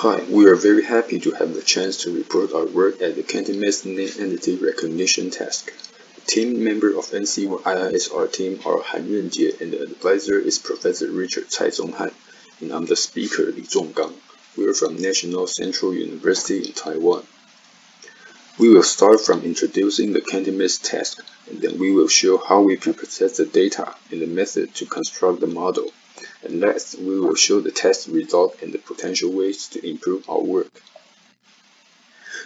Hi, we are very happy to have the chance to report our work at the Cantemist-NER Entity Recognition Task. The team member of NCU-IISR team are Han Renjie and the advisor is Professor Richard Cai Zonghan, and I'm the speaker Li Jong-Kang. We are from National Central University in Taiwan. We will start from introducing the Cantemist task, and then we will show how we preprocess the data and the method to construct the model. And last, we will show the test result and the potential ways to improve our work.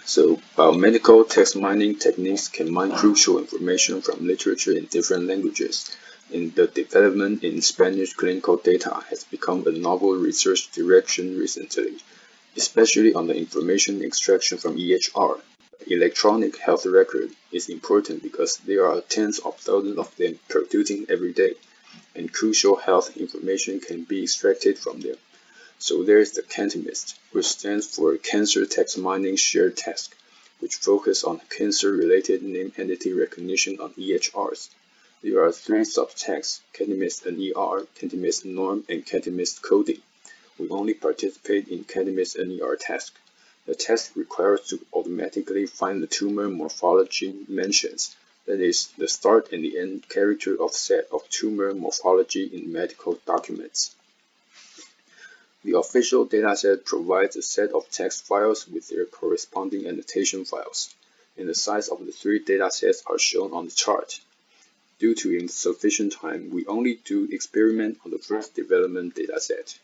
So, biomedical text mining techniques can mine crucial information from literature in different languages, and the development in Spanish clinical data has become a novel research direction recently, especially on the information extraction from EHR. Electronic health record is important because there are tens of thousands of them producing every day, and crucial health information can be extracted from them. So there is the Cantemist, which stands for Cancer Text Mining Shared Task, which focus on cancer-related name entity recognition on EHRs. There are three subtasks: Cantemist-NER, Cantemist-Norm, and Cantemist Coding. We only participate in Cantemist-NER task. The task requires to automatically find the tumor morphology mentions, that is, the start and the end character of set of tumor morphology in medical documents. The official dataset provides a set of text files with their corresponding annotation files, and the size of the three datasets are shown on the chart. Due to insufficient time, we only do experiment on the first development dataset.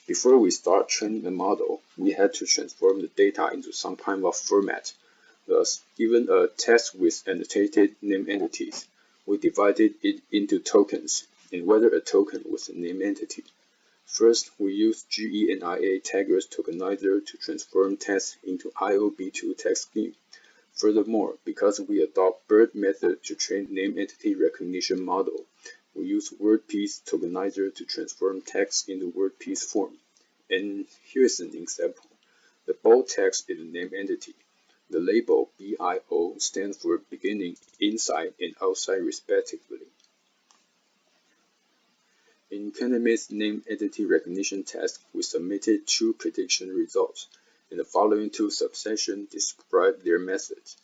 Before we start training a model, we had to transform the data into some kind of format. Thus, given a text with annotated name entities, we divided it into tokens, and whether a token was a name entity. First, we used GENIA Tagger's tokenizer to transform text into IOB2 text scheme. Furthermore, because we adopt BERT method to train name entity recognition model, we use WordPiece tokenizer to transform text into WordPiece form. And here is an example. The bold text is a name entity. The label BIO stands for beginning, inside, and outside respectively. In Cantemist name entity recognition task, we submitted two prediction results, and the following two subsections describe their methods.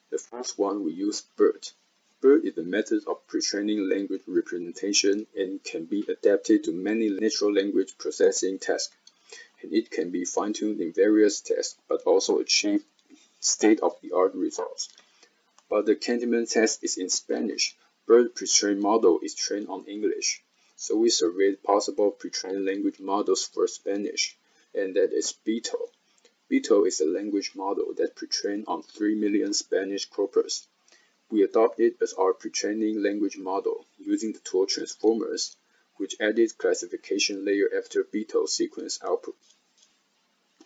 The first one, we use BERT. BERT is a method of pre-training language representation and can be adapted to many natural language processing tasks. And it can be fine-tuned in various tasks, but also achieve state-of-the-art results. But the Cantemist test is in Spanish. BERT pre-trained model is trained on English. So we surveyed possible pre-trained language models for Spanish, and that is BETO. BETO is a language model that pre-trained on 3 million Spanish corpus. We adopted it as our pre-training language model using the tool transformers, which added classification layer after BETO sequence output.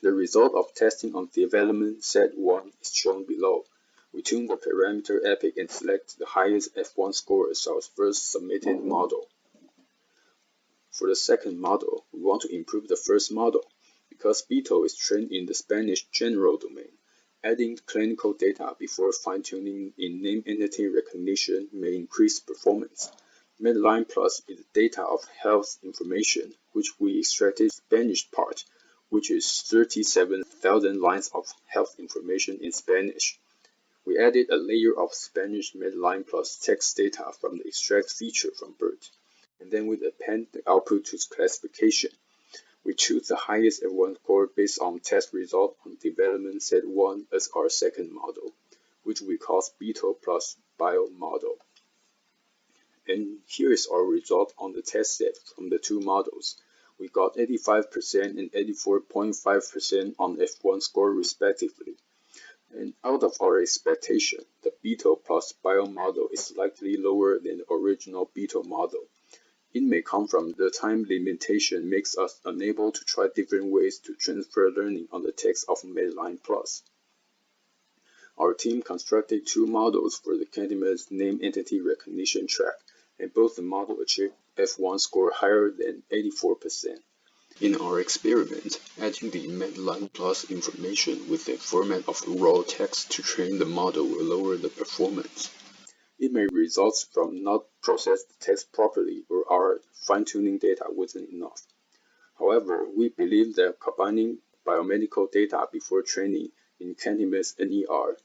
The result of testing on development set 1 is shown below. We tune the parameter epoch and select the highest F1 score as our first submitted model. For the second model, we want to improve the first model because BETO is trained in the Spanish general domain. Adding clinical data before fine-tuning in name entity recognition may increase performance. MedlinePlus is data of health information, which we extracted Spanish part, which is 37,000 lines of health information in Spanish. We added a layer of Spanish MedlinePlus text data from the extract feature from BERT, and then we append the output to classification. We choose the highest F1 score based on test result on development set 1 as our second model, which we call BETO plus Bio model. And here is our result on the test set from the two models. We got 85% and 84.5% on F1 score respectively. And out of our expectation, the BETO plus Bio model is slightly lower than the original BETO model. It may come from the time limitation makes us unable to try different ways to transfer learning on the text of MedlinePlus. Our team constructed two models for the Cantemist name entity recognition track, and both the model achieved F1 score higher than 84%. In our experiment, adding the MedlinePlus information with the format of raw text to train the model will lower the performance. It may result from not processing the text properly or our fine-tuning data wasn't enough. However, we believe that combining biomedical data before training in Cantemist-NER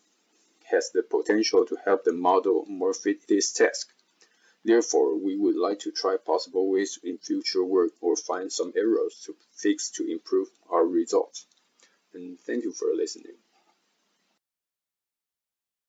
has the potential to help the model more fit this task. Therefore, we would like to try possible ways in future work or find some errors to fix to improve our results. And thank you for listening.